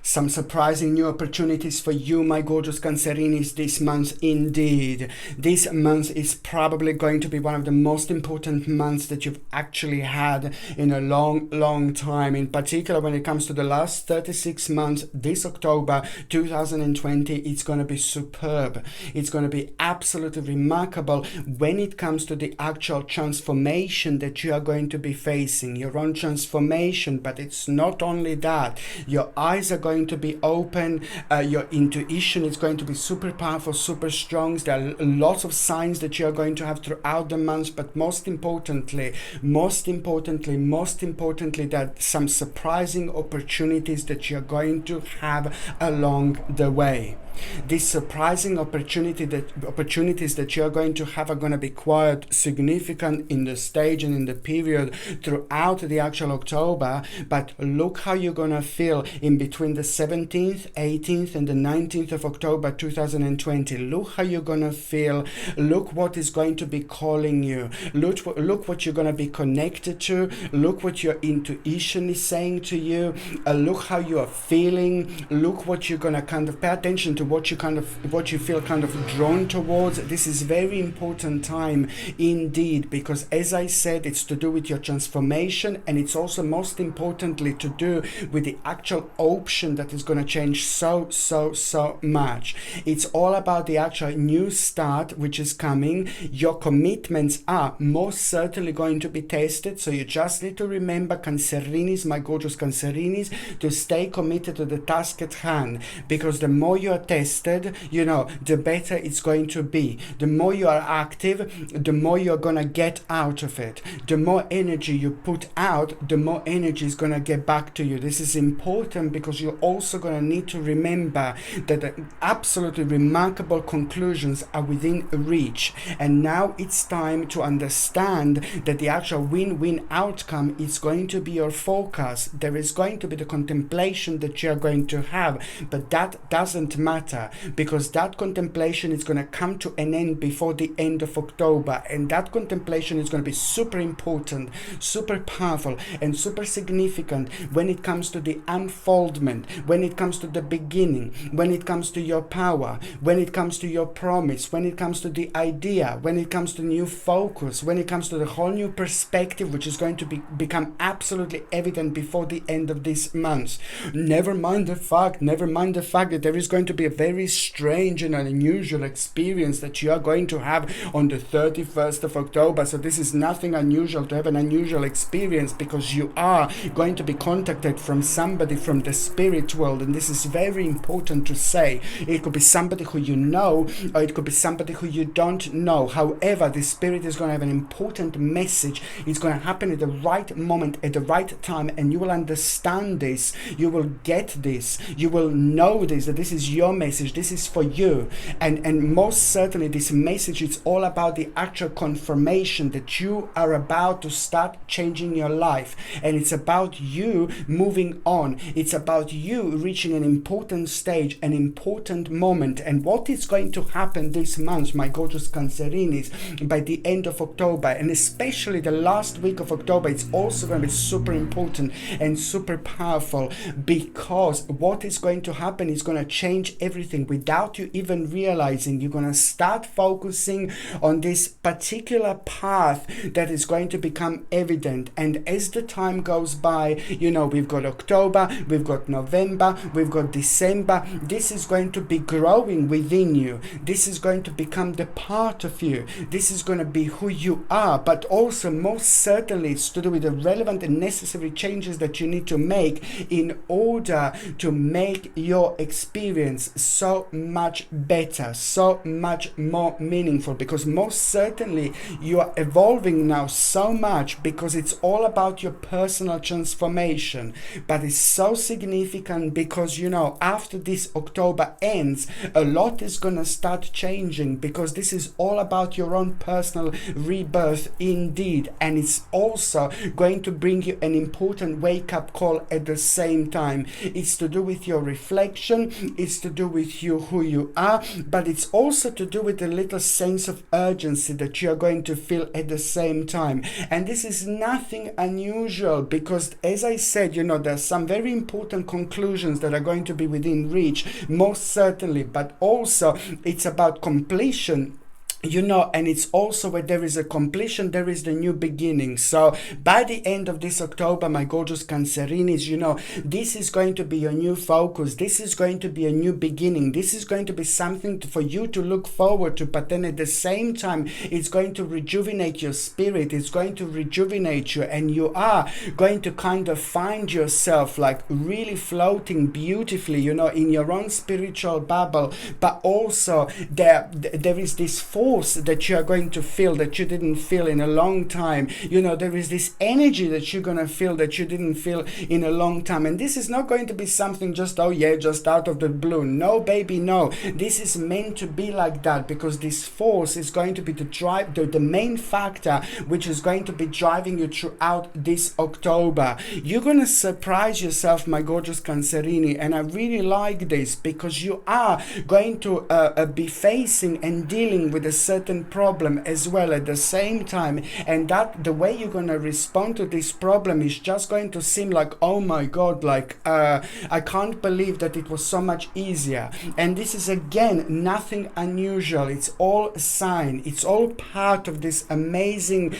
Some surprising new opportunities for you, my gorgeous Cancerinis, this month indeed. This month is probably going to be one of the most important months that you've actually had in a long time. In particular, when it comes to the last 36 months, this October 2020, it's going to be superb. It's going to be absolutely remarkable when it comes to the actual transformation that you are going to be facing, your own transformation. But it's not only that. Your eyes are going to be open, your intuition is going to be super powerful, super strong. There are lots of signs that you are going to have throughout the month, but most importantly, that some surprising opportunities that you're going to have along the way. These surprising opportunities that you're going to have are going to be quite significant in the stage and in the period throughout the actual October, but look how you're going to feel in between the 17th, 18th and the 19th of October 2020. Look how you're going to feel. Look what is going to be calling you. Look what you're going to be connected to. Look what your intuition is saying to you. Look how you are feeling. Look what you're going to kind of pay attention to, what you feel kind of drawn towards. This is very important time indeed, because as I said, it's to do with your transformation, and it's also most importantly to do with the actual option that is going to change so much. It's all about the actual new start which is coming. Your commitments are most certainly going to be tested, so you just need to remember, Cancerinis, my gorgeous Cancerinis, to stay committed to the task at hand, because the more you are tested, the better it's going to be. The more you are active, the more you're gonna get out of it. The more energy you put out, the more energy is gonna get back to you. This is important because you're also gonna need to remember that the absolutely remarkable conclusions are within reach. And now it's time to understand that the actual win-win outcome is going to be your focus. There is going to be the contemplation that you're going to have, but that doesn't matter, because that contemplation is going to come to an end before the end of October, and that contemplation is going to be super important, super powerful and super significant when it comes to the unfoldment, when it comes to the beginning, when it comes to your power, when it comes to your promise, when it comes to the idea, when it comes to new focus, when it comes to the whole new perspective which is going to become absolutely evident before the end of this month. Never mind the fact that there is going to be a very strange and unusual experience that you are going to have on the 31st of October. So this is nothing unusual to have an unusual experience, because you are going to be contacted from somebody from the spirit world, and this is very important to say. It could be somebody who you know, or it could be somebody who you don't know. However, the spirit is going to have an important message. It's going to happen at the right moment, at the right time, and you will understand this. You will get this. You will know this, that this is your message. This is for you. And most certainly this message is all about the actual confirmation that you are about to start changing your life. And it's about you moving on. It's about you reaching an important stage, an important moment. And what is going to happen this month, my gorgeous Cancerinis, by the end of October, and especially the last week of October, it's also going to be super important and super powerful, because what is going to happen is going to change everything without you even realizing. You're going to start focusing on this particular path that is going to become evident. And as the time goes by, we've got October, we've got November, we've got December. This is going to be growing within you. This is going to become the part of you. This is going to be who you are, but also most certainly it's to do with the relevant and necessary changes that you need to make in order to make your experience so much better, so much more meaningful, because most certainly you are evolving now so much, because it's all about your personal transformation. But it's so significant because after this October ends, a lot is gonna start changing, because this is all about your own personal rebirth indeed, and it's also going to bring you an important wake-up call at the same time. It's to do with your reflection, it's to do with you, who you are, but it's also to do with a little sense of urgency that you are going to feel at the same time. And this is nothing unusual, because as I said, there are some very important conclusions that are going to be within reach, most certainly, but also it's about completion. And it's also where there is a completion, there is the new beginning. So by the end of this October, my gorgeous Cancerinis, this is going to be your new focus. This is going to be a new beginning. This is going to be something for you to look forward to, but then at the same time, it's going to rejuvenate your spirit. It's going to rejuvenate you, and you are going to kind of find yourself like really floating beautifully, in your own spiritual bubble. But also there is this force that you are going to feel that you didn't feel in a long time. There is this energy that you're going to feel that you didn't feel in a long time. And this is not going to be something just out of the blue. No, baby, no. This is meant to be like that, because this force is going to be the main factor which is going to be driving you throughout this October. You're going to surprise yourself, my gorgeous Cancerini, and I really like this, because you are going to be facing and dealing with a certain problem as well at the same time, and that the way you're going to respond to this problem is just going to seem like, oh my god, I can't believe that it was so much easier. And this is again nothing unusual. It's all a sign. It's all part of this amazing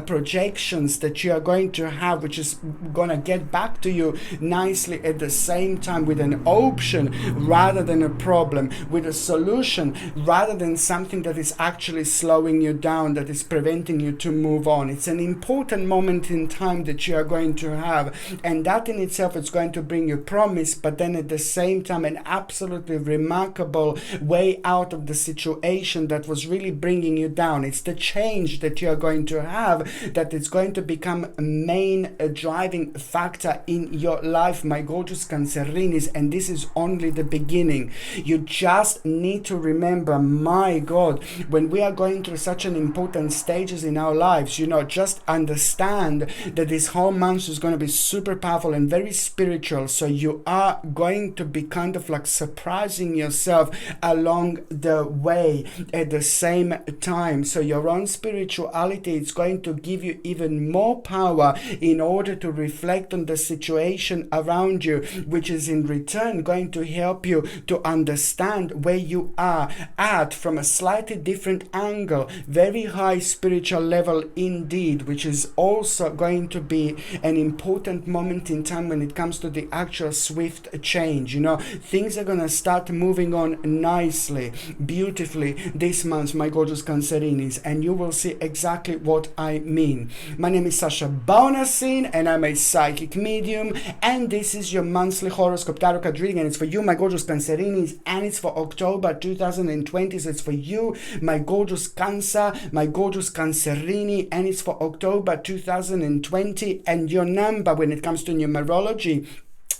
projections that you are going to have, which is going to get back to you nicely at the same time, with an option rather than a problem, with a solution rather than something that is actually slowing you down, that is preventing you to move on. It's an important moment in time that you are going to have, and that in itself is going to bring you promise, but then at the same time an absolutely remarkable way out of the situation that was really bringing you down. It's the change that you are going to have that is going to become a main driving factor in your life, my gorgeous Cancerinis, and this is only the beginning. You just need to remember, my god, when we are going through such an important stages in our lives, just understand that this whole month is going to be super powerful and very spiritual. So you are going to be kind of like surprising yourself along the way at the same time. So your own spirituality is going to give you even more power in order to reflect on the situation around you, which is in return going to help you to understand where you are at from a slightly different angle, very high spiritual level indeed, which is also going to be an important moment in time when it comes to the actual swift change. Things are going to start moving on nicely, beautifully this month, my gorgeous Cancerinis, and you will see exactly what I mean. My name is Sasha Bonasin, and I'm a psychic medium, and this is your monthly horoscope tarot card reading, and it's for you, my gorgeous Cancerinis, and it's for October 2020. So it's for you, my gorgeous Cancer, my gorgeous Cancerini, and it's for October 2020. And your number when it comes to numerology,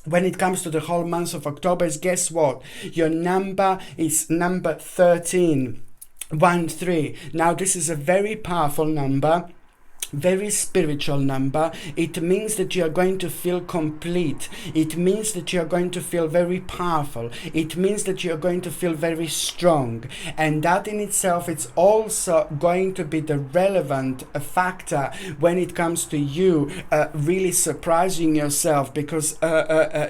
when it comes to the whole month of October, is, guess what? Your number is number 13. 13. Now this is a very powerful number, very spiritual number. It means that you are going to feel complete. It means that you are going to feel very powerful. It means that you are going to feel very strong. And that in itself, it's also going to be the relevant factor when it comes to you really surprising yourself, because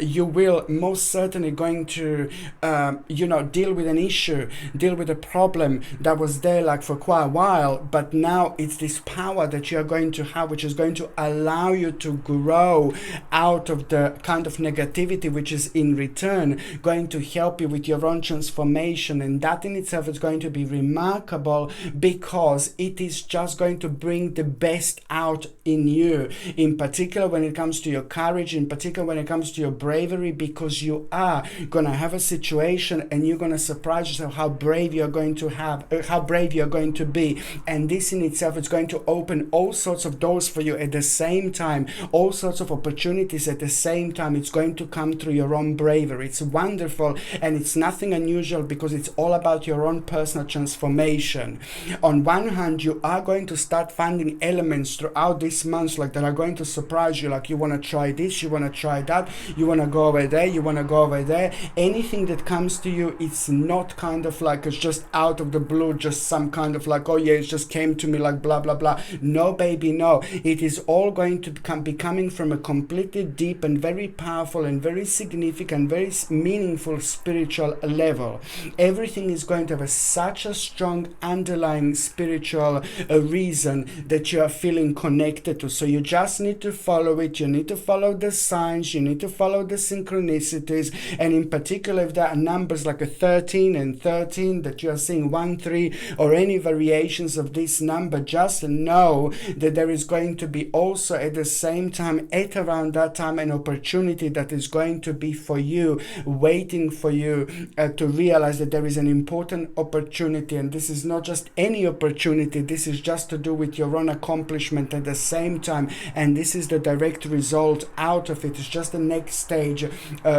you will most certainly going to deal with an issue, deal with a problem that was there like for quite a while, but now it's this power that you are going to have, which is going to allow you to grow out of the kind of negativity, which is in return going to help you with your own transformation. And that in itself is going to be remarkable, because it is just going to bring the best out in you, in particular when it comes to your courage, in particular when it comes to your bravery, because you are going to have a situation and you're going to surprise yourself how brave you're going to have, how brave you're going to be. And this in itself is going to open all sorts of doors for you at the same time, all sorts of opportunities at the same time. It's going to come through your own bravery. It's wonderful, and it's nothing unusual, because it's all about your own personal transformation. On one hand, you are going to start finding elements throughout this month like that are going to surprise you, like you want to try this, you want to try that, you want to go over there, you want to go over there. Anything that comes to you, it's not kind of like it's just out of the blue, just some kind of like, oh yeah, it just came to me like blah blah blah. No, baby, maybe know, it is all going to be coming from a completely deep and very powerful and very significant, very meaningful spiritual level. Everything is going to have such a strong underlying spiritual reason that you are feeling connected to. So you just need to follow it. You need to follow the signs. You need to follow the synchronicities. And in particular, if there are numbers like a 13 and 13 that you are seeing 1, 3, or any variations of this number, just know that there is going to be also at the same time, at around that time, an opportunity that is going to be for you, waiting for you to realize that there is an important opportunity. And this is not just any opportunity, this is just to do with your own accomplishment at the same time, and this is the direct result out of it. It's just the next stage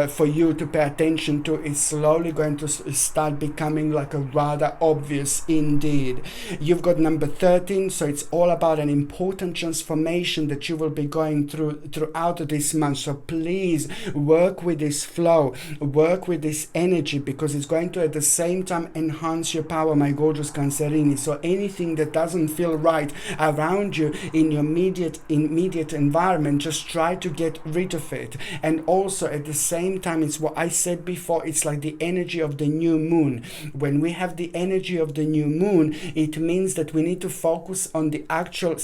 for you to pay attention to. It's slowly going to start becoming like a rather obvious indeed. You've got number 13, so it's all about an important transformation that you will be going throughout this month. So please work with this flow, work with this energy, because it's going to at the same time enhance your power, my gorgeous Cancerini. So anything that doesn't feel right around you in your immediate environment, just try to get rid of it. And also at the same time, it's what I said before, it's like the energy of the new moon. When we have the energy of the new moon, it means that we need to focus on the actual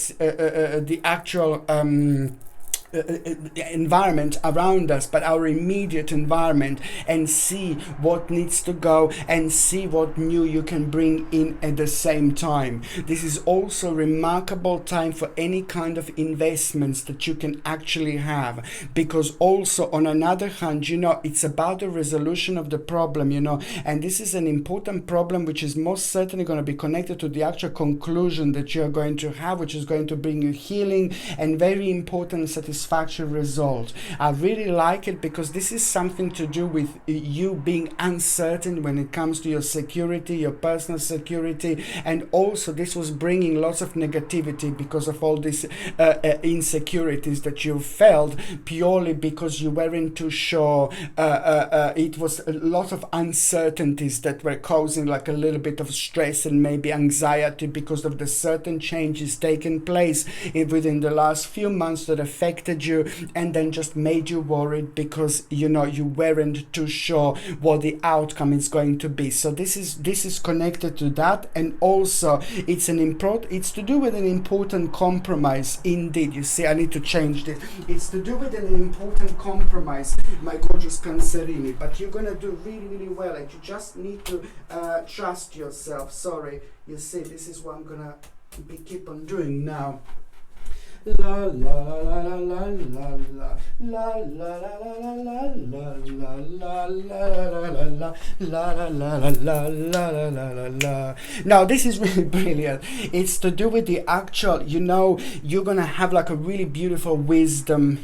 environment around us, but our immediate environment, and see what needs to go and see what new you can bring in at the same time. This is also a remarkable time for any kind of investments that you can actually have, because also on another hand, it's about the resolution of the problem, and this is an important problem which is most certainly going to be connected to the actual conclusion that you're going to have, which is going to bring you healing and very important satisfaction result. I really like it because this is something to do with you being uncertain when it comes to your security, your personal security, and also this was bringing lots of negativity because of all these insecurities that you felt purely because you weren't too sure. It was a lot of uncertainties that were causing like a little bit of stress and maybe anxiety because of the certain changes taking place within the last few months that affected you and then just made you worried because you weren't too sure what the outcome is going to be. So this is connected to that, and also it's to do with an important compromise indeed. You see, I need to change this. It's to do with an important compromise, my gorgeous Cancerini, but you're gonna do really, really well, and you just need to trust yourself. Sorry, you see, this is what I'm gonna keep on doing now. La la la la la la la la la la la la. Now this is really brilliant. It's to do with the actual, you're gonna have like a really beautiful wisdom,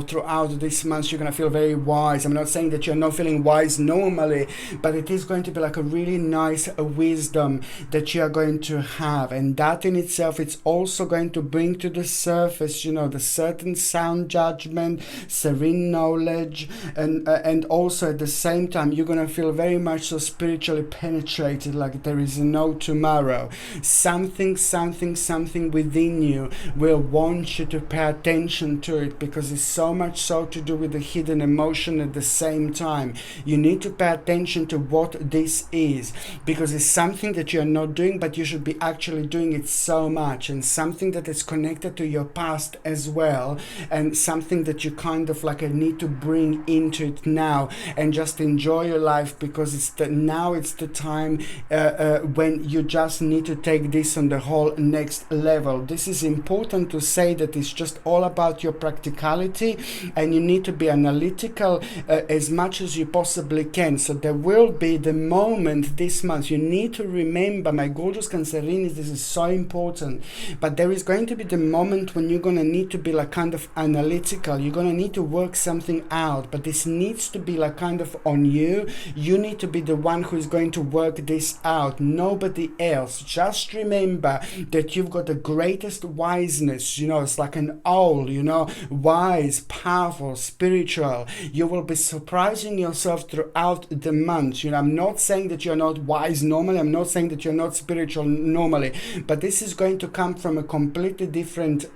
throughout this month. You're gonna feel very wise. I'm not saying that you're not feeling wise normally, but it is going to be like a really nice wisdom that you are going to have, and that in itself, it's also going to bring to the surface, the certain sound judgment, serene knowledge, and also at the same time, you're going to feel very much so spiritually penetrated, like there is no tomorrow. Something within you will want you to pay attention to it, because it's so much so to do with the hidden emotion at the same time. You need to pay attention to what this is, because it's something that you're not doing, but you should be actually doing it so much, and something that is connected to your past as well, and something that you kind of like need to bring into it now and just enjoy your life, because it's the time when you just need to take this on the whole next level. This is important to say, that it's just all about your practicality, and you need to be analytical as much as you possibly can. So there will be the moment this month, you need to remember, my gorgeous Cancerinis, this is so important, but there is going to be the moment when you're going to need to be like kind of analytical. You're going to need to work something out, but this needs to be like kind of on you. You need to be the one who is going to work this out, nobody else. Just remember that you've got the greatest wiseness, it's like an owl, wise, powerful, spiritual. You will be surprising yourself throughout the month. I'm not saying that you're not wise normally, I'm not saying that you're not spiritual normally, but this is going to come from a completely different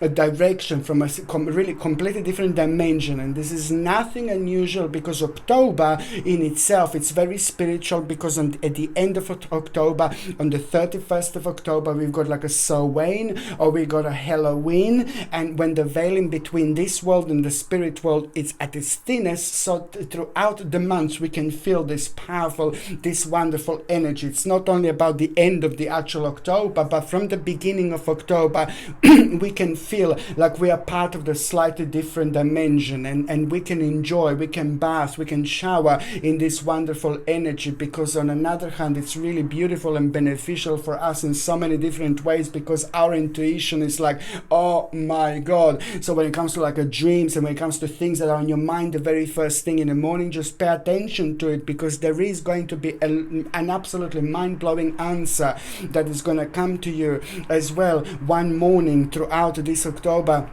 direction, from a really completely different dimension. And this is nothing unusual, because October in itself, it's very spiritual, because at the end of October, on the 31st of October, we've got like a Samhain, or we got a Halloween, and when the veil in between this world and the spirit world is at its thinnest, so throughout the months we can feel this powerful, this wonderful energy. It's not only about the end of the actual October, but from the beginning of October we can feel like we are part of the slightly different dimension, and we can enjoy, we can bath, we can shower in this wonderful energy, because on another hand it's really beautiful and beneficial for us in so many different ways, because our intuition is like, oh my god. So when it comes to like a dreams, and when it comes to things that are on your mind the very first thing in the morning, just pay attention to it, because there is going to be an absolutely mind-blowing answer that is going to come to you as well one morning throughout this October.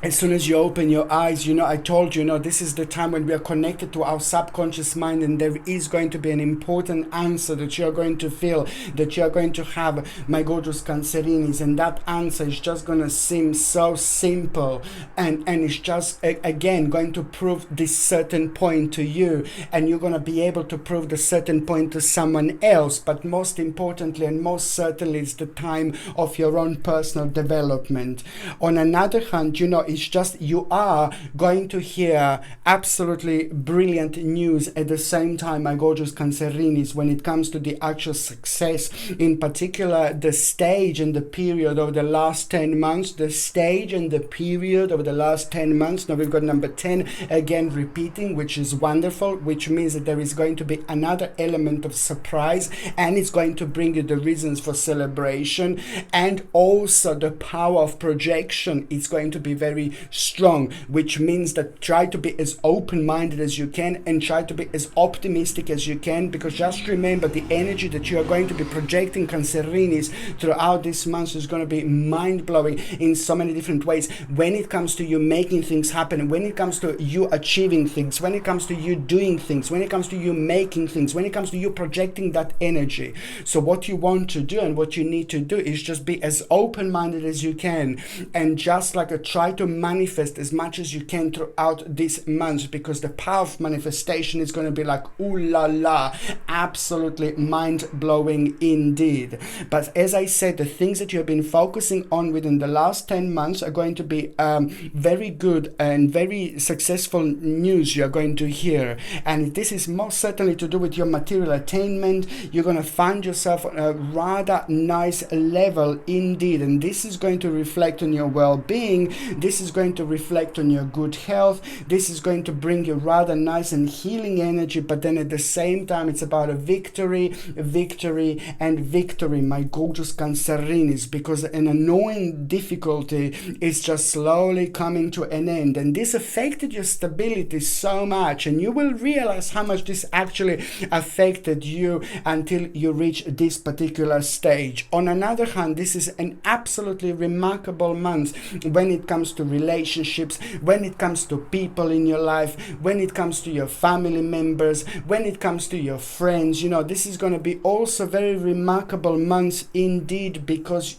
As soon as you open your eyes, I told you, this is the time when we are connected to our subconscious mind, and there is going to be an important answer that you are going to feel, that you are going to have, my gorgeous Cancerinis, and that answer is just going to seem so simple, and it's just, again, going to prove this certain point to you, and you're going to be able to prove the certain point to someone else. But most importantly, and most certainly, it's the time of your own personal development. On another hand, it's just, you are going to hear absolutely brilliant news at the same time, my gorgeous Cancerinis, when it comes to the actual success, in particular the stage and the period of the last 10 months, the stage and the period of the last 10 months. Now we've got number 10 again repeating, which is wonderful, which means that there is going to be another element of surprise, and it's going to bring you the reasons for celebration, and also the power of projection is going to be very strong, which means that try to be as open-minded as you can, and try to be as optimistic as you can, because just remember, the energy that you are going to be projecting, Cancerinis, throughout this month is going to be mind-blowing in so many different ways, when it comes to you making things happen, when it comes to you achieving things, when it comes to you doing things, when it comes to you making things, when it comes to you projecting that energy. So what you want to do and what you need to do is just be as open-minded as you can, and just like try to manifest as much as you can throughout this month, because the power of manifestation is going to be like, ooh la la, absolutely mind-blowing indeed. But as I said, the things that you have been focusing on within the last 10 months are going to be very good and very successful news you are going to hear, and this is most certainly to do with your material attainment. You're going to find yourself on a rather nice level indeed, and this is going to reflect on your well-being. This is going to reflect on your good health. This is going to bring you rather nice and healing energy, but then at the same time it's about a victory, and victory, my gorgeous Cancerinis, because an annoying difficulty is just slowly coming to an end, and this affected your stability so much, and you will realize how much this actually affected you until you reach this particular stage. On another hand, this is an absolutely remarkable month when it comes to relationships, when it comes to people in your life, when it comes to your family members, when it comes to your friends. This is going to be also very remarkable months indeed, because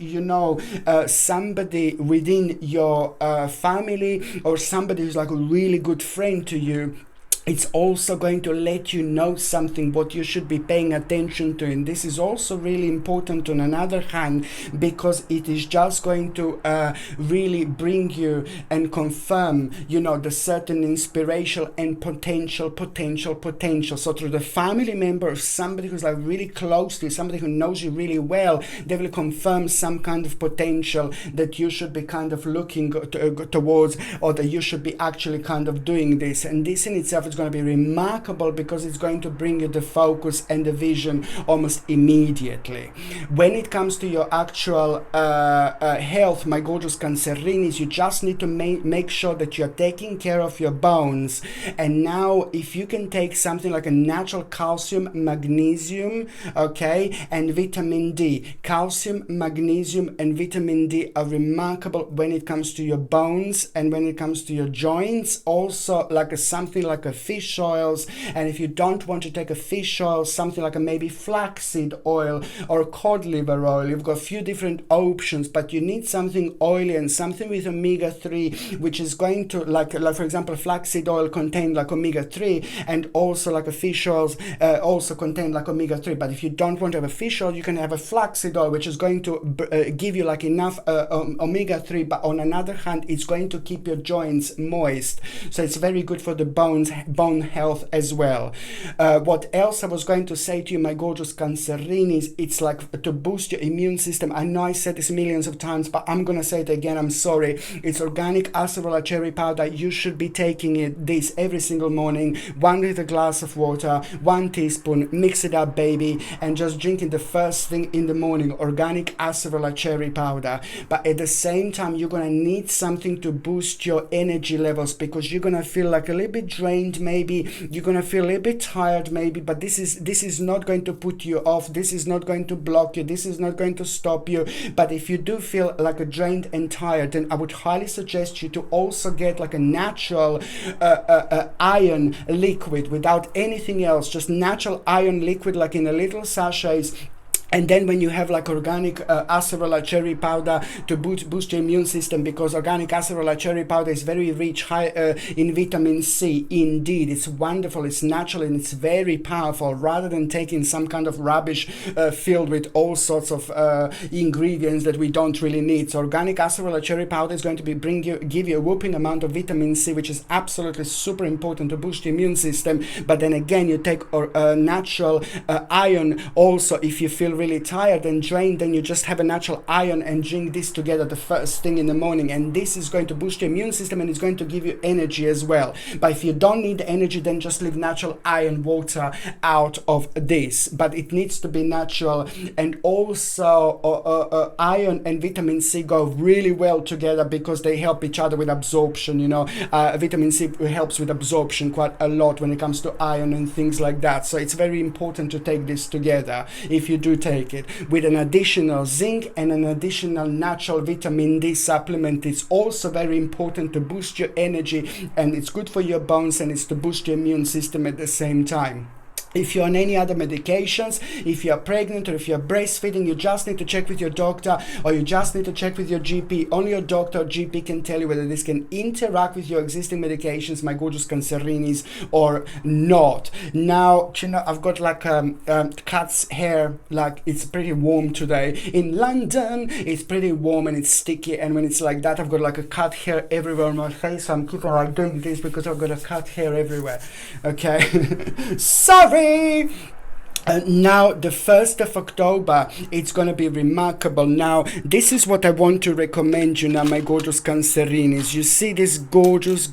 somebody within your family, or somebody who's like a really good friend to you, it's also going to let you know something what you should be paying attention to, and this is also really important on another hand, because it is just going to really bring you and confirm the certain inspirational and potential. So through the family member, or somebody who's like really close to you, somebody who knows you really well, they will confirm some kind of potential that you should be kind of looking towards, or that you should be actually kind of doing this, and this in itself it's going to be remarkable because it's going to bring you the focus and the vision almost immediately. When it comes to your actual health, my gorgeous Cancerinis, you just need to make sure that you're taking care of your bones. And now if you can take something like a natural calcium, magnesium, okay, and vitamin D. Calcium, magnesium, and vitamin D are remarkable when it comes to your bones and when it comes to your joints. Also, like something like a fish oils. And if you don't want to take a fish oil, something like a maybe flaxseed oil or cod liver oil. You've got a few different options, but you need something oily and something with omega-3, which is going to, like for example, flaxseed oil contain like omega-3, and also like a fish oils also contain like omega-3. But if you don't want to have a fish oil, you can have a flaxseed oil, which is going to give you like enough omega-3, but on another hand, it's going to keep your joints moist. So it's very good for the bone health as well. What else I was going to say to you, my gorgeous Cancerinis, it's like to boost your immune system. I know I said this millions of times, but I'm gonna say it again. I'm sorry. It's organic acerola cherry powder. You should be taking this every single morning, one with a glass of water, 1 teaspoon, mix it up, baby, and just drink it the first thing in the morning. Organic acerola cherry powder. But at the same time, you're gonna need something to boost your energy levels, because you're gonna feel like a little bit drained, maybe you're gonna feel a little bit tired, maybe, but this is not going to put you off. This is not going to block you. This is not going to stop you. But if you do feel like a drained and tired, then I would highly suggest you to also get like a natural iron liquid without anything else, just natural iron liquid, like in a little sachets. And then when you have like organic acerola cherry powder to boost your immune system, because organic acerola cherry powder is very rich in vitamin C. Indeed, it's wonderful, it's natural, and it's very powerful, rather than taking some kind of rubbish filled with all sorts of ingredients that we don't really need. So organic acerola cherry powder is going to give you a whopping amount of vitamin C, which is absolutely super important to boost the immune system. But then again, you take natural iron also. If you feel really tired and drained, then you just have a natural iron and drink this together the first thing in the morning, and this is going to boost your immune system and it's going to give you energy as well. But if you don't need energy, then just leave natural iron water out of this, but it needs to be natural. And also iron and vitamin C go really well together because they help each other with absorption. You know, vitamin C helps with absorption quite a lot when it comes to iron and things like that. So it's very important to take this together if you do take it with an additional zinc and an additional natural vitamin D supplement. It's also very important to boost your energy, and it's good for your bones, and it's to boost your immune system at the same time. If you're on any other medications, if you're pregnant or if you're breastfeeding, you just need to check with your doctor, or you just need to check with your GP. Only your doctor or GP can tell you whether this can interact with your existing medications, my gorgeous Cancerinis, or not. Now, you know, I've got like cat's hair, like it's pretty warm today. In London, it's pretty warm and it's sticky, and when it's like that, I've got like a cat hair everywhere on my face. So I'm keeping like doing this because I've got a cat hair everywhere. Okay. Sorry. Now the 1st of October, it's going to be remarkable. Now this is what I want to recommend you now, my gorgeous Cancerinis. You see this gorgeous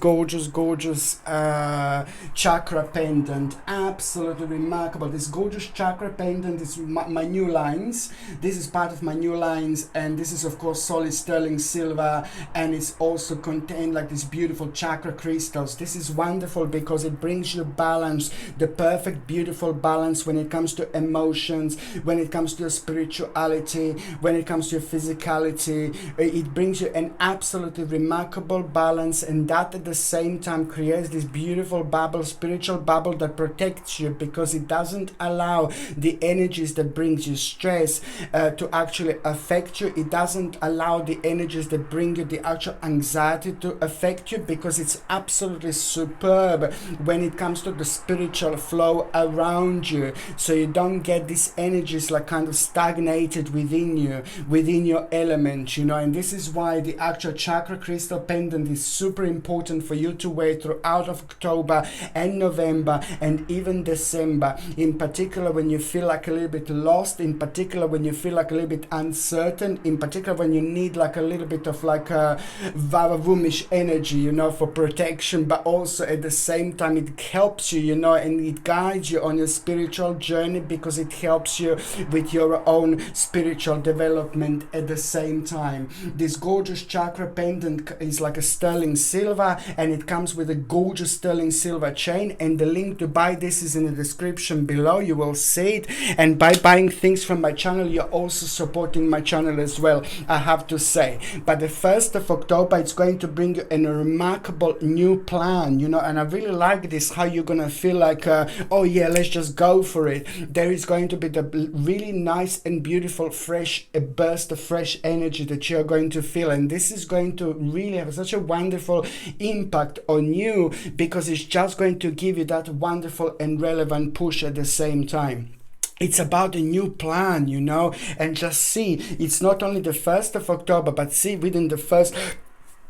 chakra pendant, absolutely remarkable. This gorgeous chakra pendant is my new lines. This is part of my new lines, and this is of course solid sterling silver, and it's also contained like these beautiful chakra crystals. This is wonderful because it brings you balance, the perfect beautiful balance when it comes to emotions, when it comes to your spirituality, when it comes to your physicality. It brings you an absolutely remarkable balance, and that at the same time creates this beautiful bubble, spiritual bubble that protects you, because it doesn't allow the energies that brings you stress to actually affect you. It doesn't allow the energies that bring you the actual anxiety to affect you, because it's absolutely superb when it comes to the spiritual flow around you. So so you don't get these energies like kind of stagnated within you, within your element, you know. And this is why the actual chakra crystal pendant is super important for you to wear throughout of October and November and even December, in particular when you feel like a little bit lost, in particular when you feel like a little bit uncertain, in particular when you need like a little bit of like a vavavoom-ish energy, you know, for protection, but also at the same time it helps you, you know, and it guides you on your spiritual journey, because it helps you with your own spiritual development at the same time. This gorgeous chakra pendant is like a sterling silver, and it comes with a gorgeous sterling silver chain, and the link to buy this is in the description below. You will see it, and by buying things from my channel you're also supporting my channel as well, I have to say. But the 1st of October it's going to bring you a remarkable new plan, you know, and I really like this, how you're gonna feel like oh yeah, let's just go for it. There is going to be the really nice and beautiful fresh burst of fresh energy that you're going to feel, and this is going to really have such a wonderful impact on you, because it's just going to give you that wonderful and relevant push at the same time. It's about a new plan, you know, and just see, it's not only the 1st of October, but see within the first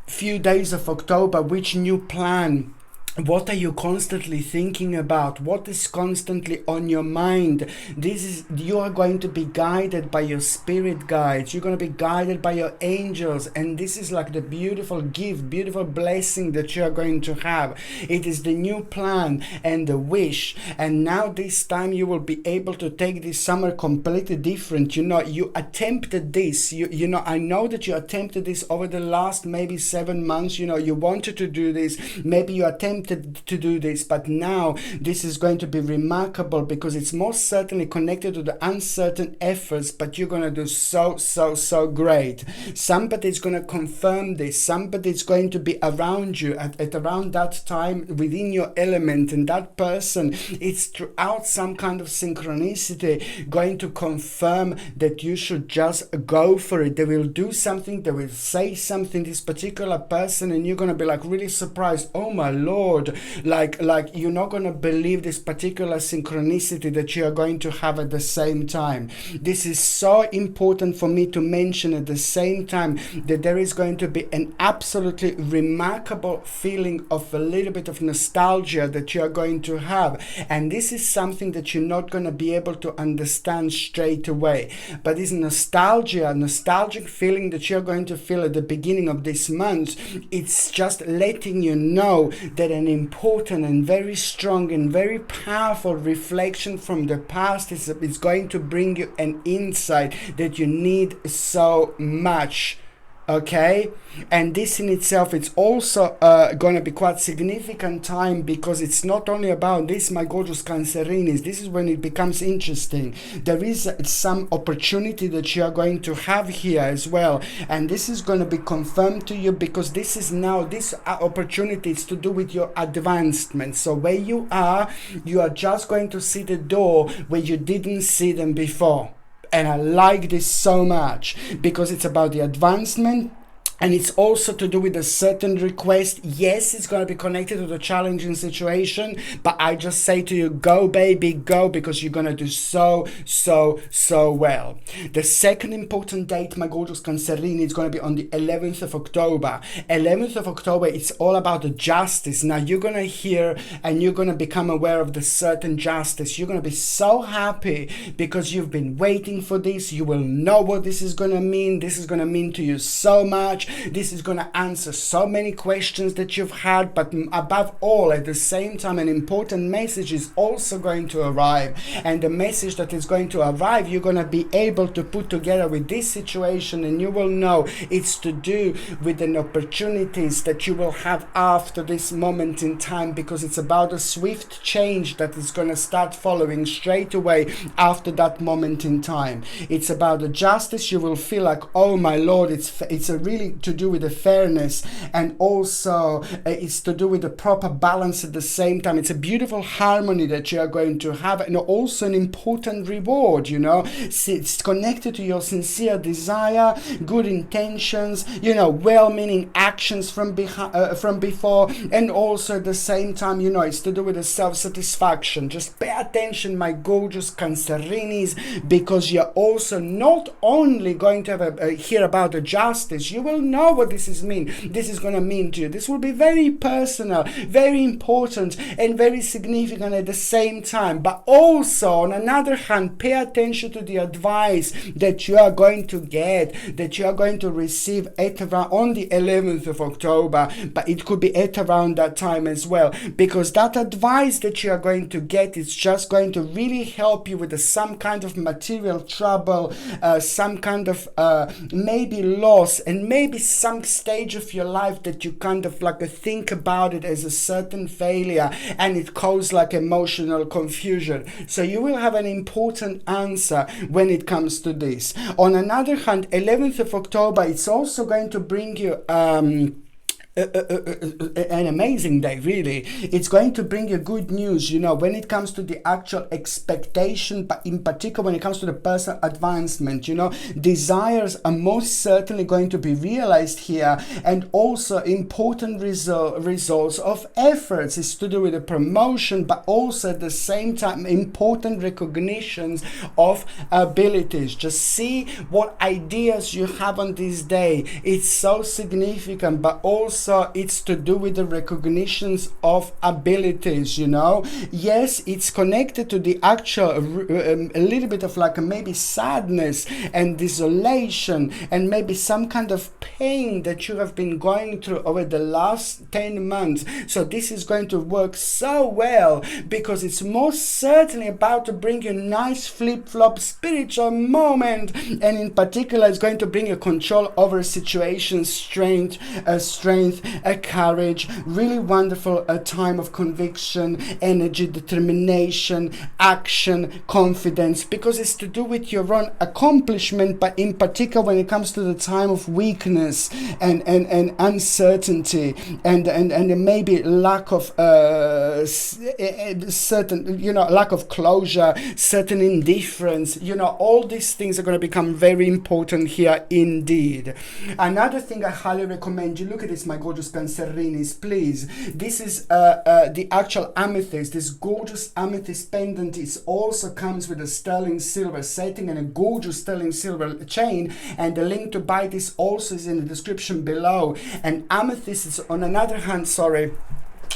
few days of October which new plan. What are you constantly thinking about? What is constantly on your mind? You are going to be guided by your spirit guides. You're going to be guided by your angels. And this is like the beautiful gift, beautiful blessing that you are going to have. It is the new plan and the wish. And now this time you will be able to take this summer completely different. You know, you attempted this. You know, I know that you attempted this over the last maybe 7 months. You know, you wanted to do this. Maybe you attempted to do this, but now this is going to be remarkable, because it's most certainly connected to the uncertain efforts, but you're going to do so great. Somebody is going to confirm this. Somebody is going to be around you at around that time within your element, and that person, it's throughout some kind of synchronicity going to confirm that you should just go for it. They will do something, they will say something, this particular person, and you're going to be like really surprised. Oh my Lord, like you're not going to believe this particular synchronicity that you are going to have at the same time. This is so important for me to mention at the same time, that there is going to be an absolutely remarkable feeling of a little bit of nostalgia that you are going to have, and this is something that you're not going to be able to understand straight away. But this nostalgic feeling that you're going to feel at the beginning of this month, it's just letting you know that an important and very strong and very powerful reflection from the past is going to bring you an insight that you need so much. Okay, and this in itself, it's also going to be quite significant time, because it's not only about this, my gorgeous Cancerinis. This is when it becomes interesting. There is some opportunity that you are going to have here as well, and this is going to be confirmed to you, because this is now, this opportunity is to do with your advancement. So where you are just going to see the door where you didn't see them before. And I like this so much, because it's about the advancement, and it's also to do with a certain request. Yes, it's going to be connected to the challenging situation, but I just say to you, go baby, go, because you're going to do so well. The second important date, my gorgeous Cancerini, is going to be on the 11th of October. 11th of October, it's all about the justice. Now you're going to hear and you're going to become aware of the certain justice. You're going to be so happy, because you've been waiting for this. You will know what this is going to mean. This is going to mean to you so much. This is going to answer so many questions that you've had, but above all, at the same time, an important message is also going to arrive. And the message that is going to arrive, you're going to be able to put together with this situation, and you will know it's to do with the opportunities that you will have after this moment in time, because it's about a swift change that is going to start following straight away after that moment in time. It's about the justice. You will feel like, oh my Lord, it's a really to do with the fairness, and also it's to do with the proper balance at the same time. It's a beautiful harmony that you are going to have, and also an important reward, you know. It's connected to your sincere desire, good intentions, you know, well-meaning actions from before, and also at the same time, you know, it's to do with the self-satisfaction. Just pay attention, my gorgeous Cancerinis, because you're also not only going to have hear about the justice, you will know what this is going to mean to you. This will be very personal, very important, and very significant at the same time. But also, on another hand, pay attention to the advice that you are going to get, that you are going to receive at around on the 11th of October, but it could be at around that time as well, because that advice that you are going to get is just going to really help you with some kind of material trouble, some kind of maybe loss, and maybe some stage of your life that you kind of like think about it as a certain failure, and it causes like emotional confusion. So you will have an important answer when it comes to this. On another hand, 11th of October, it's also going to bring you an amazing day, really. It's going to bring you good news, when it comes to the actual expectation, but in particular when it comes to the personal advancement, desires are most certainly going to be realized here, and also important results of efforts is to do with the promotion, but also at the same time important recognitions of abilities. Just see what ideas you have on this day. It's so significant, but also it's to do with the recognitions of abilities, Yes, it's connected to the actual a little bit of like maybe sadness and desolation and maybe some kind of pain that you have been going through over the last 10 months. So this is going to work so well, because it's most certainly about to bring you a nice flip-flop spiritual moment, and in particular it's going to bring you control over situations, strength, a courage, really wonderful, a time of conviction, energy, determination, action, confidence, because it's to do with your own accomplishment, but in particular when it comes to the time of weakness and uncertainty and maybe lack of certain, lack of closure, certain indifference, all these things are going to become very important here indeed. Another thing I highly recommend you look at this, my gorgeous Cancerinis, please. This is the actual amethyst. This gorgeous amethyst pendant also comes with a sterling silver setting and a gorgeous sterling silver chain, and the link to buy this also is in the description below. And amethyst is on another hand,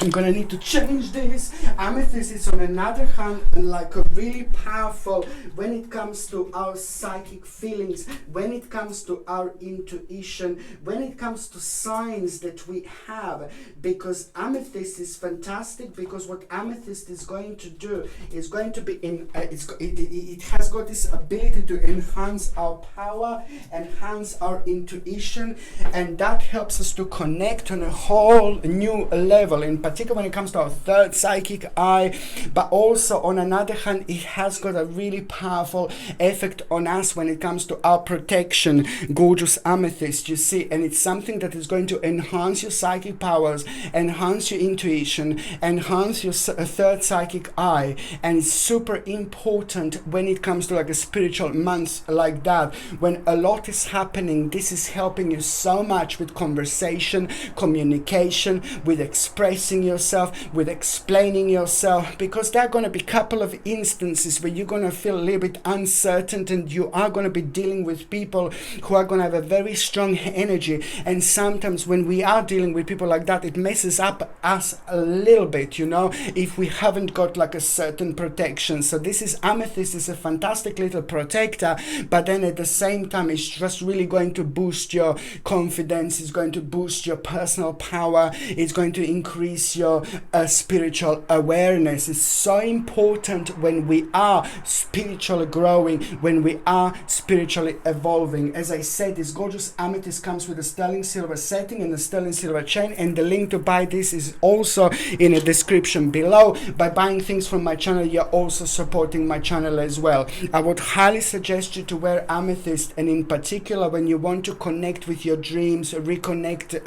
I'm gonna need to change this. Amethyst is on another hand like a really powerful when it comes to our psychic feelings, when it comes to our intuition, when it comes to signs that we have, because amethyst is fantastic, because what amethyst is going to do is going to be it has got this ability to enhance our power, enhance our intuition, and that helps us to connect on a whole new level, in particular when it comes to our third psychic eye. But also on another hand, it has got a really powerful effect on us when it comes to our protection. Gorgeous amethyst, you see, and it's something that is going to enhance your psychic powers, enhance your intuition, enhance your third psychic eye, and it's super important when it comes to like a spiritual month like that, when a lot is happening. This is helping you so much with conversation, communication, with expressing yourself, with explaining yourself, because there are going to be a couple of instances where you're going to feel a little bit uncertain, and you are going to be dealing with people who are going to have a very strong energy. And sometimes when we are dealing with people like that, it messes up us a little bit, if we haven't got like a certain protection. So this is amethyst is a fantastic little protector, but then at the same time it's just really going to boost your confidence, it's going to boost your personal power, it's going to increase your spiritual awareness. It's so important when we are spiritually growing, when we are spiritually evolving. As I said, this gorgeous amethyst comes with a sterling silver setting and a sterling silver chain, and the link to buy this is also in the description below. By buying things from my channel, you're also supporting my channel as well. I would highly suggest you to wear amethyst, and in particular when you want to connect with your dreams, reconnect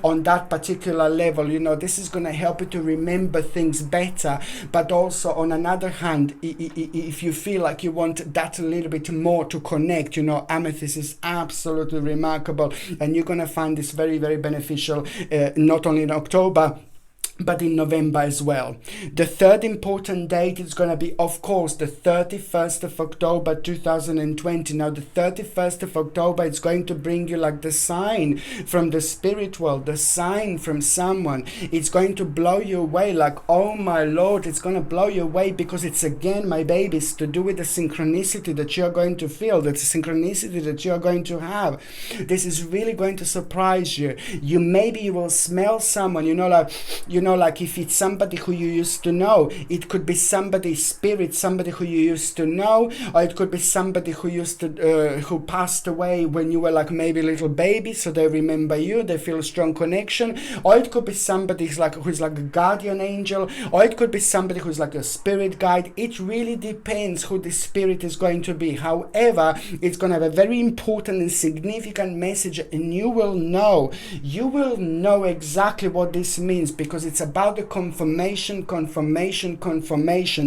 on that particular level. This is going to help you to remember things better. But also on another hand, if you feel like you want that a little bit more to connect, amethyst is absolutely remarkable, and you're going to find this very, very beneficial, not only in October, but in November as well. The third important date is going to be, of course, the 31st of October 2020. Now, the 31st of October, it's going to bring you like the sign from the spirit world, the sign from someone. It's going to blow you away, like, oh my Lord, it's going to blow you away, because it's, again, my babies, to do with the synchronicity that you're going to feel, the synchronicity that you're going to have. This is really going to surprise you. Maybe you will smell someone, like if it's somebody who you used to know, it could be somebody's spirit, somebody who you used to know, or it could be somebody who passed away when you were like maybe a little baby, so they remember you, they feel a strong connection. Or it could be somebody who's like a guardian angel, or it could be somebody who's like a spirit guide. It really depends who the spirit is going to be. However, it's going to have a very important and significant message, and you will know exactly what this means, because it's about the confirmation.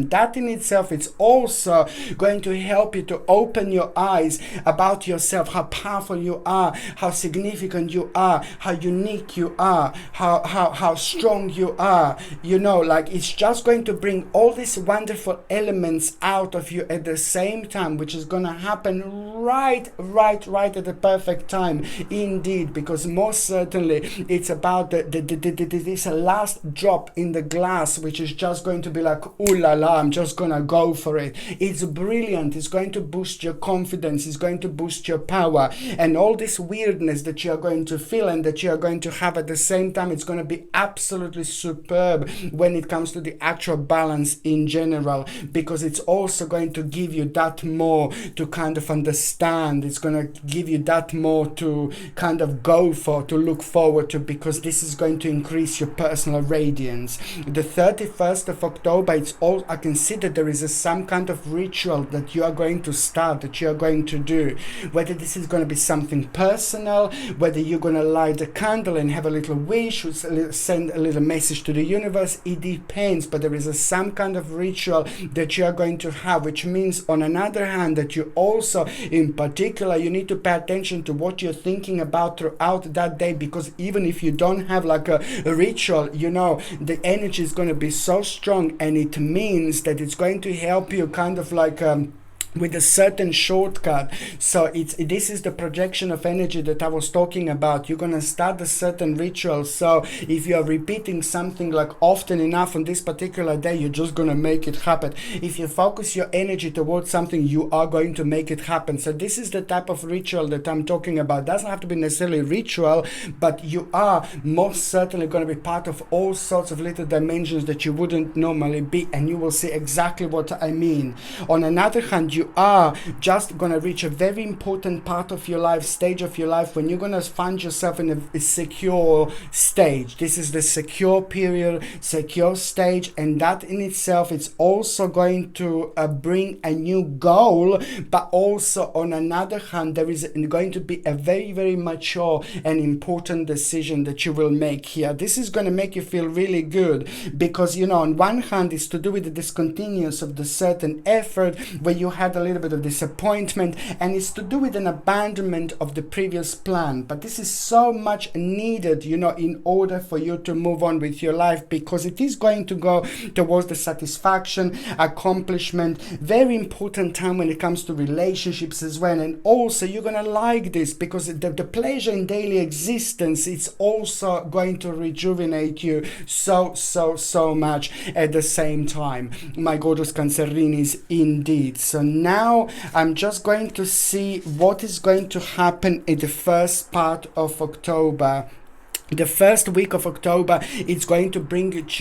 That in itself is also going to help you to open your eyes about yourself, how powerful you are, how significant you are, how unique you are, how strong you are. It's just going to bring all these wonderful elements out of you at the same time, which is going to happen right at the perfect time indeed, because most certainly it's about this last drop in the glass, which is just going to be like, ooh la la, I'm just gonna go for it. It's brilliant. It's going to boost your confidence. It's going to boost your power, and all this weirdness that you're going to feel and that you're going to have at the same time, it's going to be absolutely superb when it comes to the actual balance in general, because it's also going to give you that more to kind of understand. It's going to give you that more to kind of go for, to look forward to, because this is going to increase your personal radiance. The 31st of October, I consider there is some kind of ritual that you are going to start, that you are going to do. Whether this is going to be something personal, whether you're going to light a candle and have a little wish, or send a little message to the universe, it depends. But there is some kind of ritual that you are going to have, which means, on another hand, that you also, in particular, you need to pay attention to what you're thinking about throughout that day, because even if you don't have like a ritual, the energy is going to be so strong, and it means that it's going to help you kind of like with a certain shortcut. So this is the projection of energy that I was talking about. You're going to start a certain ritual. So if you are repeating something like often enough on this particular day, you're just going to make it happen. If you focus your energy towards something, you are going to make it happen. So this is the type of ritual that I'm talking about. It doesn't have to be necessarily ritual, but you are most certainly going to be part of all sorts of little dimensions that you wouldn't normally be, and you will see exactly what I mean. On another hand, you are just going to reach a very important part of your life, stage of your life, when you're going to find yourself in a secure stage. This is the secure period, secure stage, and that in itself is also going to bring a new goal. But also, on another hand, there is going to be a very, very mature and important decision that you will make here. This is going to make you feel really good, because on one hand, it's to do with the discontinuance of the certain effort where you had a little bit of disappointment, and it's to do with an abandonment of the previous plan. But this is so much needed, in order for you to move on with your life, because it is going to go towards the satisfaction, accomplishment. Very important time when it comes to relationships as well. And also, you're going to like this, because the pleasure in daily existence, it's also going to rejuvenate you so much at the same time, my gorgeous Cancerinis, indeed. So now I'm just going to see what is going to happen in the first part of October. The first week of October, it's going to bring it,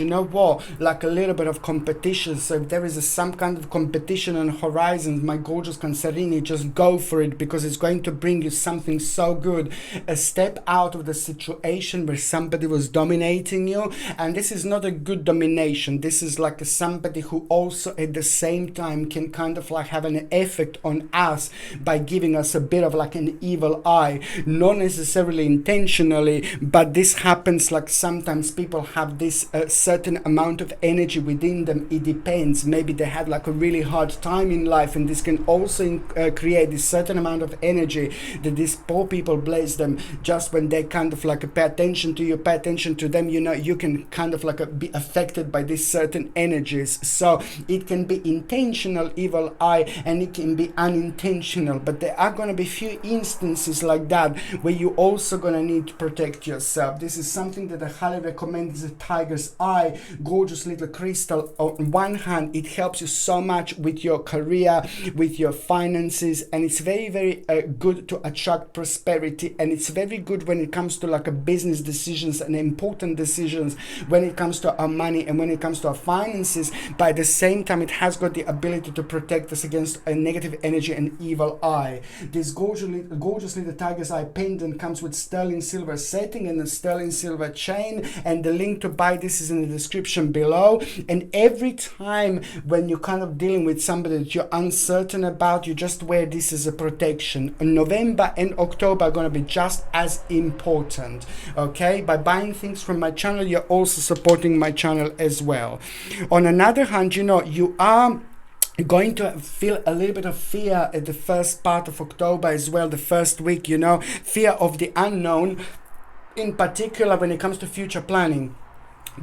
like a little bit of competition. So if there is some kind of competition on horizons, my gorgeous Cancerini, just go for it, because it's going to bring you something so good. A step out of the situation where somebody was dominating you. And this is not a good domination. This is like somebody who also at the same time can kind of like have an effect on us by giving us a bit of like an evil eye. Not necessarily intentionally, but this happens like sometimes people have this certain amount of energy within them. It depends. Maybe they had like a really hard time in life, and this can also create this certain amount of energy that these poor people, bless them, just when they kind of like pay attention to you, pay attention to them, you know, you can kind of like be affected by these certain energies. So it can be intentional evil eye, and it can be unintentional, but there are going to be few instances like that where you also going to need to protect yourself. This is something that I highly recommend. Is a tiger's eye, gorgeous little crystal. On one hand, it helps you so much with your career, with your finances, and it's very, very good to attract prosperity, and it's very good when it comes to like a business decisions and important decisions, when it comes to our money and when it comes to our finances. But at the same time, it has got the ability to protect us against a negative energy and evil eye. This gorgeous little tiger's eye pendant comes with sterling silver setting and a sterling silver chain, and the link to buy this is in the description below. And every time when you're kind of dealing with somebody that you're uncertain about, you just wear this as a protection. November and October are going to be just as important. Okay, by buying things from my channel, you're also supporting my channel as well. On another hand, you know, you are going to feel a little bit of fear at the first part of October as well, the first week, you know, fear of the unknown, in particular when it comes to future planning.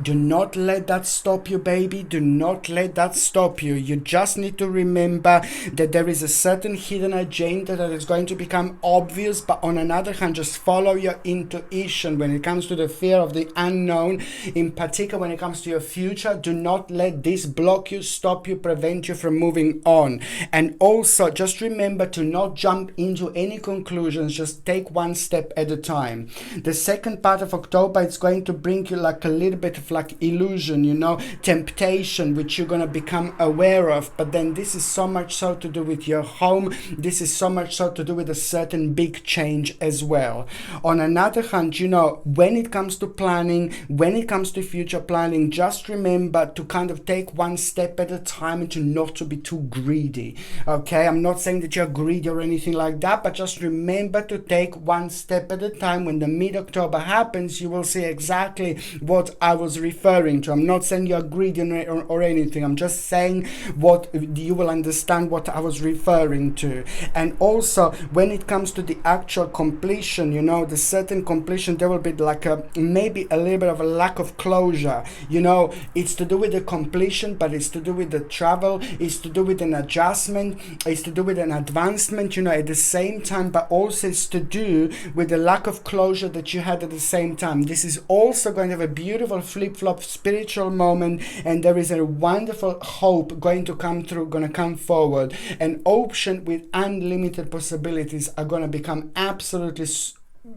Do not let that stop you, baby. Do not let that stop you. You just need to remember that there is a certain hidden agenda that is going to become obvious, but on another hand, just follow your intuition when it comes to the fear of the unknown, in particular when it comes to your future. Do not let this block you, stop you, prevent you from moving on. And also just remember to not jump into any conclusions. Just take one step at a time. The second part of October, it's going to bring you like a little bit of like illusion, you know, temptation, which you're going to become aware of. But then this is so much so to do with your home. This is so much so to do with a certain big change as well. On another hand, you know, when it comes to planning, when it comes to future planning, just remember to kind of take one step at a time and to not to be too greedy. Okay, I'm not saying that you're greedy or anything like that, but just remember to take one step at a time. When the mid-October happens, you will see exactly what I was referring to. I'm not saying you're greedy or anything. I'm just saying what you will understand what I was referring to. And also when it comes to the actual completion, you know, the certain completion, there will be like a maybe a little bit of a lack of closure. You know, it's to do with the completion, but it's to do with the travel, it's to do with an adjustment, it's to do with an advancement, you know, at the same time, but also it's to do with the lack of closure that you had at the same time. This is also going to have a beautiful flip-flop spiritual moment, and there is a wonderful hope going to come through, going to come forward. An option with unlimited possibilities are going to become absolutely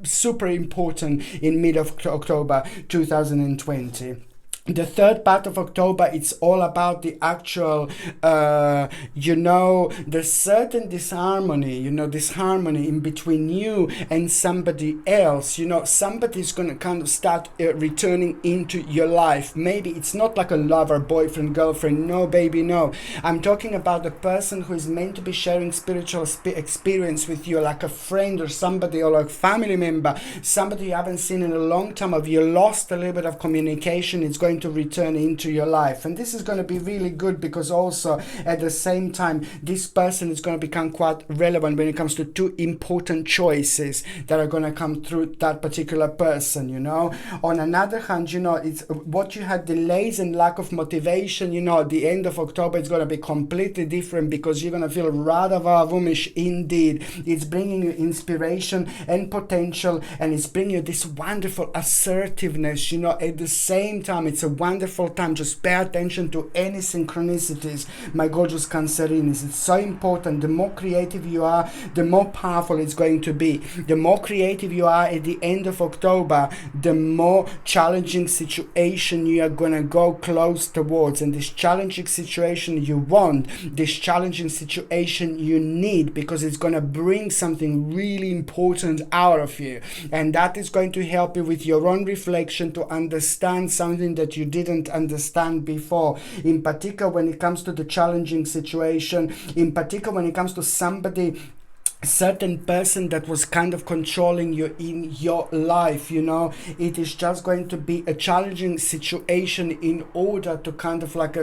super important in mid-October 2020. The third part of October, it's all about the actual, you know, the certain disharmony, you know, disharmony in between you and somebody else. You know, somebody's going to kind of start returning into your life. Maybe it's not like a lover, boyfriend, girlfriend. No, baby, no. I'm talking about the person who is meant to be sharing spiritual experience with you, like a friend or somebody, or like family member, somebody you haven't seen in a long time, or you lost a little bit of communication. It's going to return into your life, and this is going to be really good because also at the same time this person is going to become quite relevant when it comes to two important choices that are going to come through that particular person. You know, on another hand, you know, it's what you had delays and lack of motivation. You know, at the end of October it's going to be completely different because you're going to feel rather warmish indeed. It's bringing you inspiration and potential, and it's bringing you this wonderful assertiveness. You know, at the same time it's a wonderful time. Just pay attention to any synchronicities, my gorgeous Cancerinis. It's so important. The more creative you are, the more powerful it's going to be. The more creative you are at the end of October, the more challenging situation you are going to go close towards. And this challenging situation you want, this challenging situation you need, because it's going to bring something really important out of you. And that is going to help you with your own reflection to understand something that you didn't understand before, in particular when it comes to the challenging situation, in particular when it comes to somebody certain person that was kind of controlling you in your life. It is just going to be a challenging situation in order to kind of like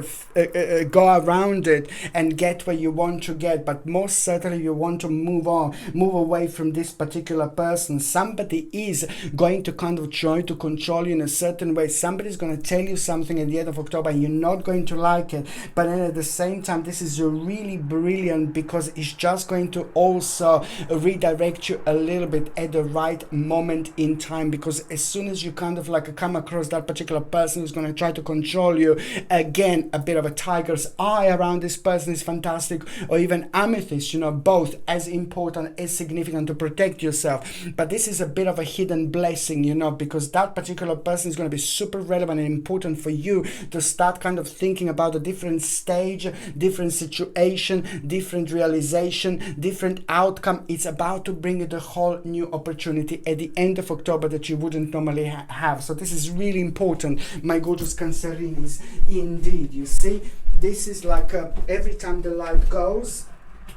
go around it and get where you want to get. But most certainly you want to move away from this particular person. Somebody is going to kind of try to control you in a certain way. Somebody's going to tell you something at the end of October and you're not going to like it, but then at the same time this is really brilliant because it's just going to also redirect you a little bit at the right moment in time. Because as soon as you kind of like come across that particular person who's going to try to control you, again, a bit of a tiger's eye around this person is fantastic, or even amethyst, both as important, as significant to protect yourself. But this is a bit of a hidden blessing, because that particular person is going to be super relevant and important for you to start kind of thinking about a different stage, different situation, different realization, different outcome. It's about to bring you the whole new opportunity at the end of October that you wouldn't normally have. So this is really important, my gorgeous Cancerinis. Indeed, you see, this is like every time the light goes,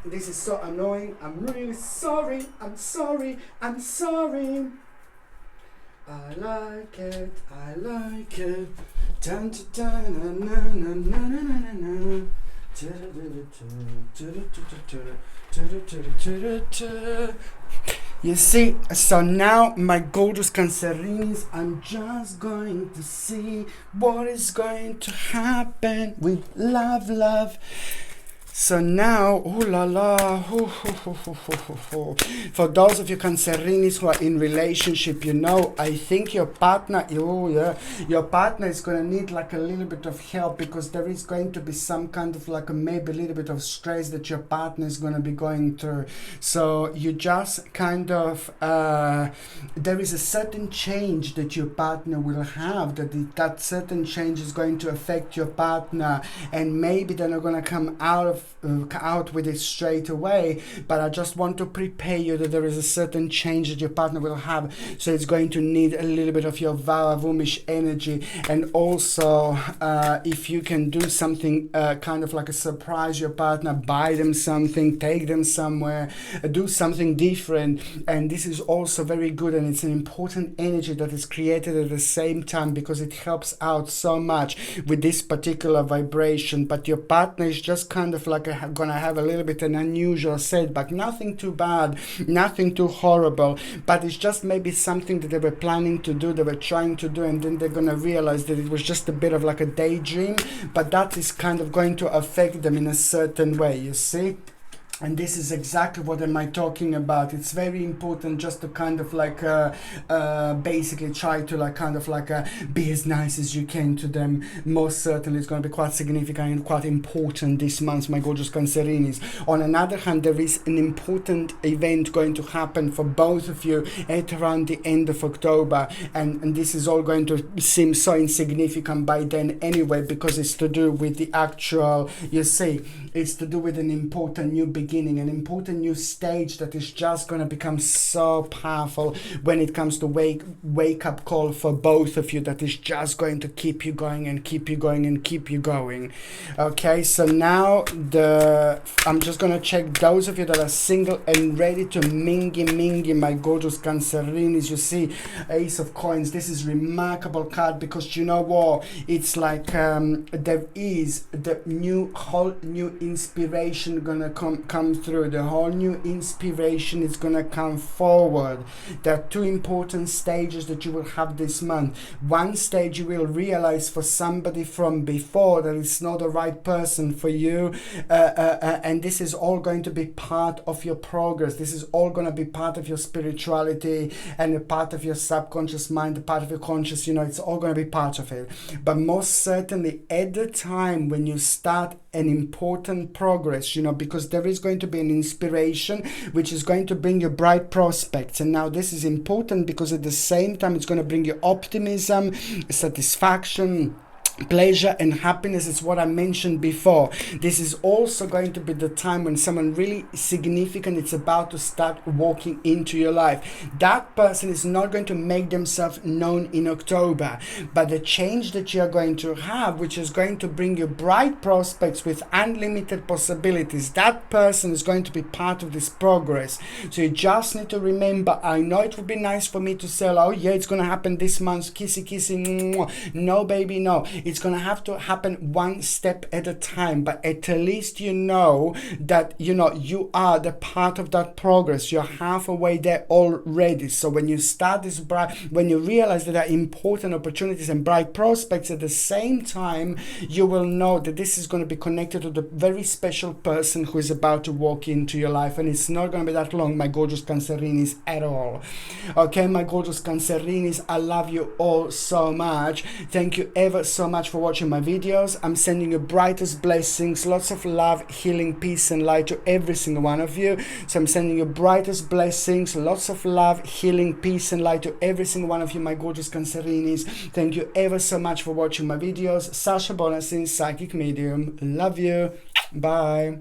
this is so annoying. I'm really sorry. I'm sorry. I like it. Dun, dun, dun, na, na, na, na, na, na, na. You see, so now my gorgeous Cancerinis, I'm just going to see what is going to happen with love. So now, ooh la la, for those of you Cancerinis who are in relationship, I think your partner, your partner is going to need like a little bit of help, because there is going to be some kind of like maybe a little bit of stress that your partner is going to be going through. So you just kind of, there is a certain change that your partner will have, that certain change is going to affect your partner, and maybe they're not going to come out with it straight away, but I just want to prepare you that there is a certain change that your partner will have. So it's going to need a little bit of your Varavumish energy, and also if you can do something kind of like a surprise your partner, buy them something, take them somewhere, do something different. And this is also very good, and it's an important energy that is created at the same time, because it helps out so much with this particular vibration. But your partner is just kind of like gonna have a little bit an unusual setback, nothing too bad, nothing too horrible, but it's just maybe something that they were planning to do, they were trying to do, and then they're gonna realize that it was just a bit of like a daydream, but that is kind of going to affect them in a certain way, you see. And this is exactly what am I talking about. It's very important just to kind of like basically try to like kind of like be as nice as you can to them. Most certainly it's going to be quite significant and quite important this month, my gorgeous Cancerinis. On another hand, there is an important event going to happen for both of you at around the end of October, and this is all going to seem so insignificant by then anyway, because it's to do with the actual, you see, it's to do with an important new beginning, an important new stage that is just going to become so powerful when it comes to wake up call for both of you, that is just going to keep you going and keep you going and keep you going. Okay, so now I'm just going to check those of you that are single and ready to mingy, my gorgeous Cancerinis. You see, Ace of Coins. This is remarkable card, because you know what, it's like there is the whole new inspiration gonna come through. The whole new inspiration is gonna come forward. There are two important stages that you will have this month. One stage, you will realize for somebody from before that it's not the right person for you, and this is all going to be part of your progress. This is all going to be part of your spirituality and a part of your subconscious mind, a part of your conscious, it's all going to be part of it. But most certainly at the time when you start an important progress, because there is going to be an inspiration which is going to bring you bright prospects. And now this is important because at the same time it's going to bring you optimism, satisfaction, pleasure and happiness is what I mentioned before. This is also going to be the time when someone really significant is about to start walking into your life. That person is not going to make themselves known in October, but the change that you are going to have, which is going to bring you bright prospects with unlimited possibilities, that person is going to be part of this progress. So you just need to remember, I know it would be nice for me to say, oh yeah, it's going to happen this month, kissy kissy. No baby, no. It's going to have to happen one step at a time, but at least you know that you are the part of that progress. You're halfway there already. So when you start this when you realize that there are important opportunities and bright prospects, at the same time you will know that this is going to be connected to the very special person who is about to walk into your life, and it's not going to be that long, my gorgeous Cancerinis, at all. Okay, my gorgeous Cancerinis, I love you all so much. Thank you ever so much for watching my videos. I'm sending you brightest blessings, lots of love, healing, peace and light to every single one of you. So I'm sending you brightest blessings, lots of love, healing, peace and light to every single one of you, my gorgeous Cancerinis. Thank you ever so much for watching my videos. Sasha Bonasin, psychic medium. Love you. Bye.